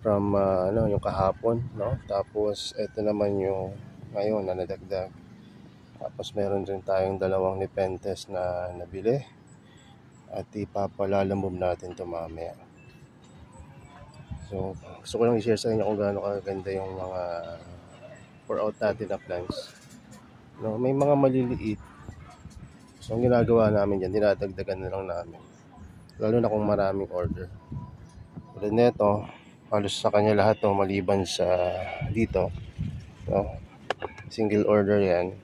from yung kahapon, no? Tapos ito naman yung ngayon na nadagdag. Tapos meron din tayong dalawang Nepenthes na nabili at ipapalalamove natin ito mamaya. So gusto ko lang i-share sa inyo kung gaano kaganda yung mga pour out natin na plants, no? May mga maliliit, so ang ginagawa namin dyan, dinadagdagan na lang namin, lalo na kung maraming order. Tulad nito, halos sa kanya lahat, no, maliban sa dito, no? Single order yan.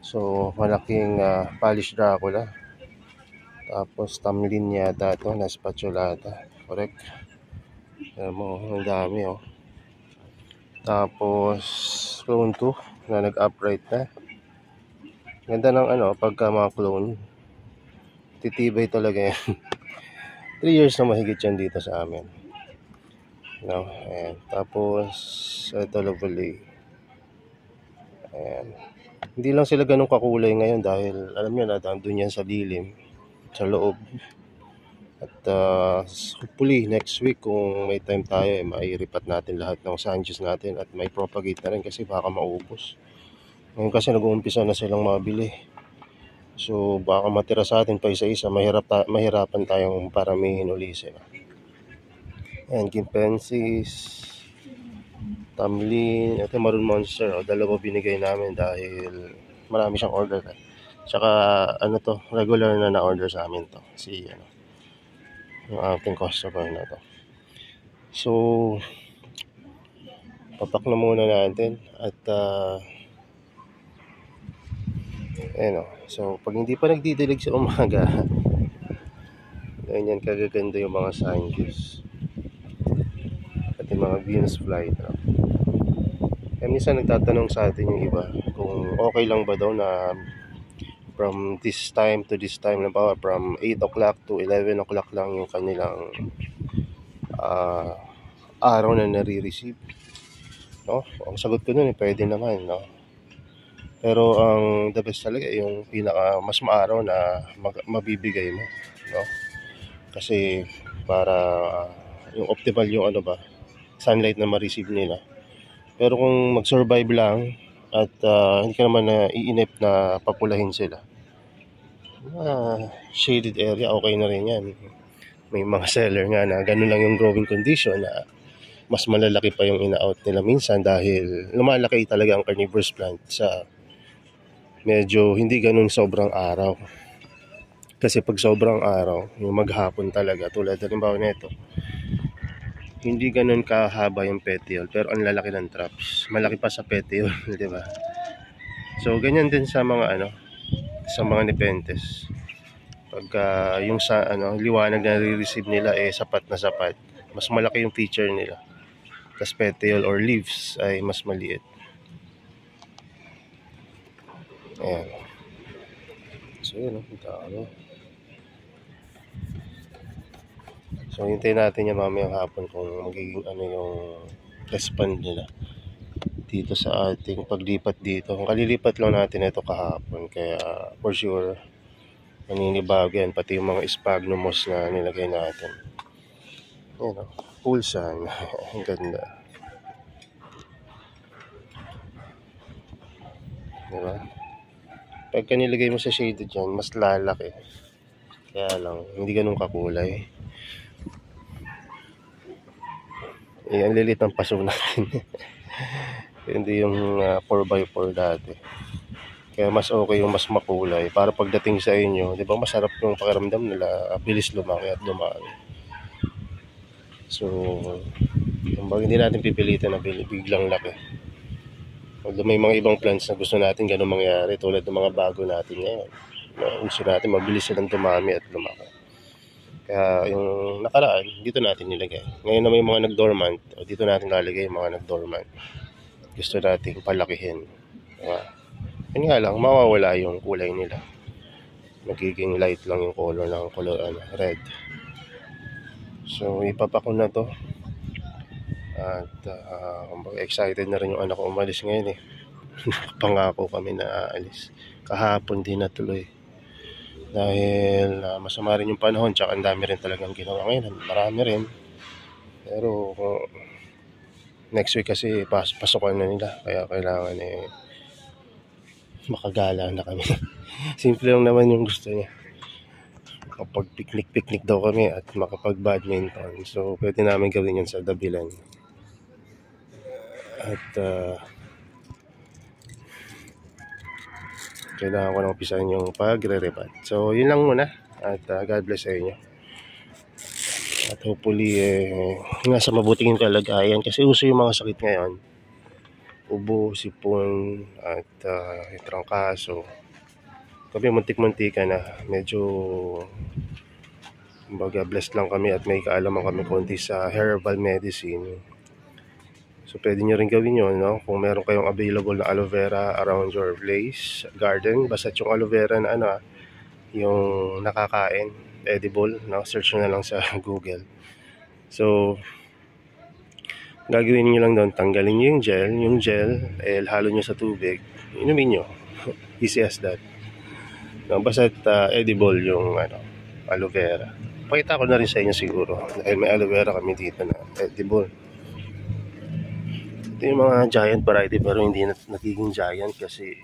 So malaking Polish Dracula, tapos Tamlin yata ito na spatulata, correct? Alam mo, ang dami, oh. Tapos clone 2 na nag-upright na. Ganda ng pagka mga clone, titibay talaga yan. 3 years na mahigit yan dito sa amin, no? Ayan. Tapos ito lovely. Ayan. Hindi lang sila ganun kakulay ngayon dahil alam nyo na, doon yan sa lilim, sa loob. At hopefully next week kung may time tayo, mairipat natin lahat ng Sanchez natin at may propagate na rin kasi baka maubos. Ngayon kasi nag-uumpisa na silang mabili. So baka matira sa atin pa isa-isa, mahirapan tayong paramihin uli sila. And Kimpensis, Tamlin, ito Maroon Monster, dalawa binigay namin dahil marami siyang order. Tsaka regular na na-order sa amin to. Yung ating customer na to. So papak na muna natin at so pag hindi pa nagdidilig sa umaga, ganyan kagaganda yung mga Sanchez at yung mga Venus flytrap. Kaya minsan nagtatanong sa atin yung iba kung okay lang ba daw na from this time to this time, from 8 o'clock to 11 o'clock lang yung kanilang araw na nare-receive, no? Ang sagot ko nun, pwede naman, no? Pero ang the best talaga yung pinaka mas maaraw na mabibigay mo, no? Kasi para yung optimal yung sunlight na ma-receive nila. Pero kung mag-survive lang at hindi ka naman na iinip na papulahin sila, shaded area, okay na rin yan. May mga seller nga na ganun lang yung growing condition na mas malalaki pa yung ina-out nila minsan dahil lumalaki talaga ang carnivorous plant sa medyo hindi ganun sobrang araw. Kasi pag sobrang araw, yung maghapon talaga, tulad halimbawa nito, hindi ganun kahaba yung petiole pero ang lalaki ng traps. Malaki pa sa petiole, di ba? So ganyan din sa mga sa mga Nepenthes. Pagka yung sa liwanag na re-receive nila sapat na sapat, mas malaki yung feature nila. Tas petiole or leaves ay mas maliit. Ayan. So yun, so hintayin natin yung mamayang hapon kung magiging yung respond nila dito sa ating paglipat dito. Kung kalilipat lang natin ito kahapon, kaya for sure maninibago yan, pati yung mga sphagnumos na nilagay natin. Ayan, pulsan. Ang ganda, diba? Pagka nilagay mo sa shaded dyan, mas lalaki. Kaya lang, hindi ganun kakulay. Ang lilit ng paso natin. Hindi yung 4x4 dati. Kaya mas okay yung mas makulay para pagdating sa inyo, di ba, masarap yung pakiramdam nila, bilis lumaki at dumami. So hindi natin pipilitan na biglang laki. Although may mga ibang plants na gusto natin ganun mangyari, tulad ng mga bago natin ngayon, gusto natin mabilis silang dumami at lumaki. Kaya yung nakaraan, dito natin nilagay. Ngayon na may mga nag-dormant, dito natin lalagay yung mga nag-dormant. Gusto natin palakihin, diba? Yun nga lang, mawawala yung kulay nila. Magiging light lang yung color ng red. So ipapako na to. At excited na rin yung anak ko umalis ngayon. Pangako kami na aalis. Kahapon din natuloy. Dahil masama rin yung panahon, tsaka ang dami rin talagang ginawa ngayon. Marami rin. Pero Next week kasi pasukan na nila, kaya kailangan makagala na kami. Simple lang naman yung gusto niya. Kapag picnic daw kami at makapag-badminton. So, pwede namin gawin yun sa Dabilan. At kailangan ko nang umpisahan yung pagre-reband. So, yun lang muna. At God bless sa inyo. At hopefully, nasa mabuting kalagayan. Kasi uso yung mga sakit ngayon. Ubo, sipon, at trangkaso. Kami muntik-muntika na. Medyo kumbaga blessed lang kami at may kaalaman kami konti sa herbal medicine. So pwede nyo rin gawin yun, no? Kung meron kayong available na aloe vera around your place, garden, basta yung aloe vera na yung nakakain, edible, no? Search nyo na lang sa Google. So gagawin nyo lang doon, tanggalin nyo yung gel, halo nyo sa tubig, inumin nyo. Easy as that. No, basta edible yung aloe vera. Pakita ko na rin sa inyo siguro dahil may aloe vera kami dito na edible. Ito yung mga giant variety pero hindi na nagiging giant kasi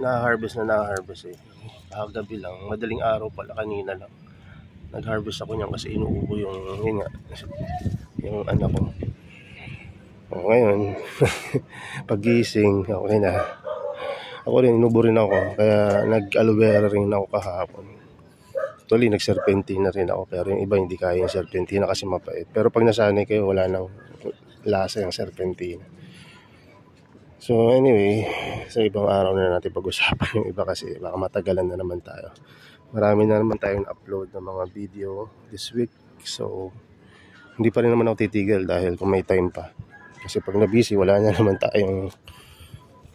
na-harvest Kagabi lang, madaling araw pala, kanina lang nag-harvest ako niyan kasi inuubo yung anak ko. O ngayon paggising okay na. Ako rin, inubo rin ako kaya nag-aloe vera rin ako kahapon. Actually, nag-serpentine na rin ako pero yung iba hindi kaya yung serpentine kasi mapait. Pero pag nasanay kayo, wala nang lasa yung serpentine. So anyway, sa ibang araw na natin pag-usapan yung iba kasi baka matagalan na naman tayo. Marami na naman tayong upload ng mga video this week. So hindi pa rin naman ako titigil dahil kung may time pa. Kasi pag na-busy, wala na naman tayong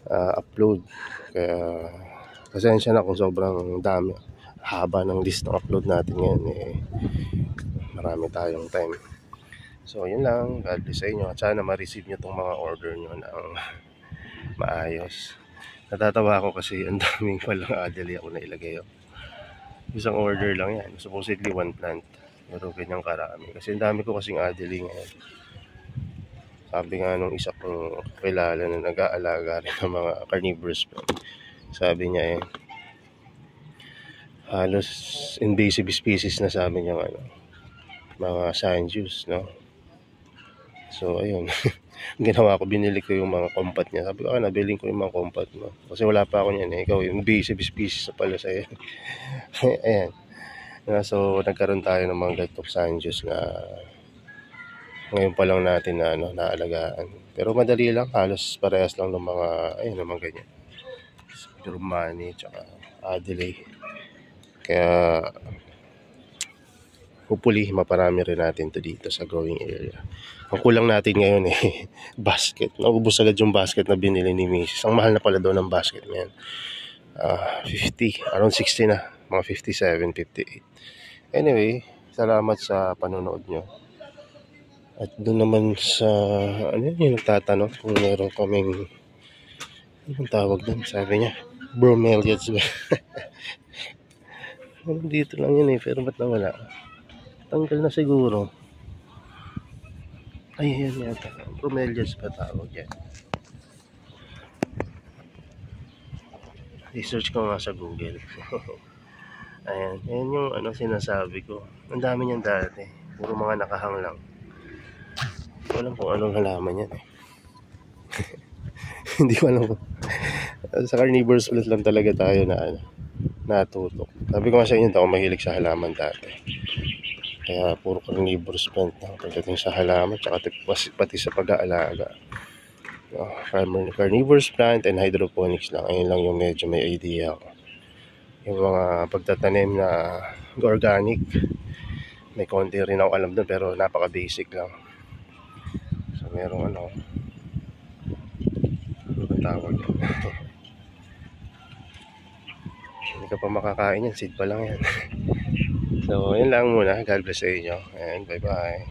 upload. Kaya pasensya na kung sobrang dami. Haba ng list ng upload natin ngayon. Marami tayong time. So yun lang. God bless sa inyo. At sana ma-receive nyo itong mga order nyo ng maayos. Natatawa ako kasi ang daming palang adeli ako na ilagay. Isang order lang yan. Supposedly one plant. Pero ganyang karami. Kasi ang dami ko kasing adeli ngayon. Sabi nga nung isa kong kilala na nag-aalaga rin ng mga carnivorous plant. Sabi niya halos invasive species na sabi niya mga Sanjus, no? So ayun. Ginawa ko, binili ko yung mga compat niya. Sabi ko, nabiling ko yung mga compat mo. Kasi wala pa ako niyan. Ikaw yung invasive species na pala sa'yo. Ayan. So nagkaroon tayo ng mga gatong Sanjus na ngayon pa lang natin na naalagaan. Pero madali lang, halos parehas lang ng mga ng mga ganyan. Germani tsaka Adelaide. Kaya hopefully maparami rin natin to dito sa growing area. Ang kulang natin ngayon basket. Naubos agad yung basket na binili ni Mrs. Ang mahal na pala doon ng basket ngayon. 50, around 60 na. Mga 57, 58. Anyway, salamat sa panonood nyo. At doon naman sa yung nagtatanong kung meron kaming anong tawag doon, sabi niya bromeliads ba? Dito lang yun pero ba't nawala? Tanggal na siguro. Ay, yan yata. Bromeliads pa tawag yan. Research ko nga sa Google. Ayan yung sinasabi ko. Ang dami niyan dati. Puro mga nakahang lang. Hindi ko alam kung anong halaman yan Hindi ko alam kung sa carnivores ulit lang talaga tayo na natutok. Sabi ko nga sa inyo, ako mahilig sa halaman dati. Kaya puro carnivores plant pagdating sa halaman tsaka pati sa pag-aalaga. Carnivores plant and hydroponics lang. Ayun lang yung medyo may idea ako. Yung mga pagtatanim na organic, may konti rin ako alam doon pero napaka-basic lang. So merong ano tawag hindi ka pa makakain yan, seed pa lang yan. So yun lang muna. God bless sa inyo and bye bye.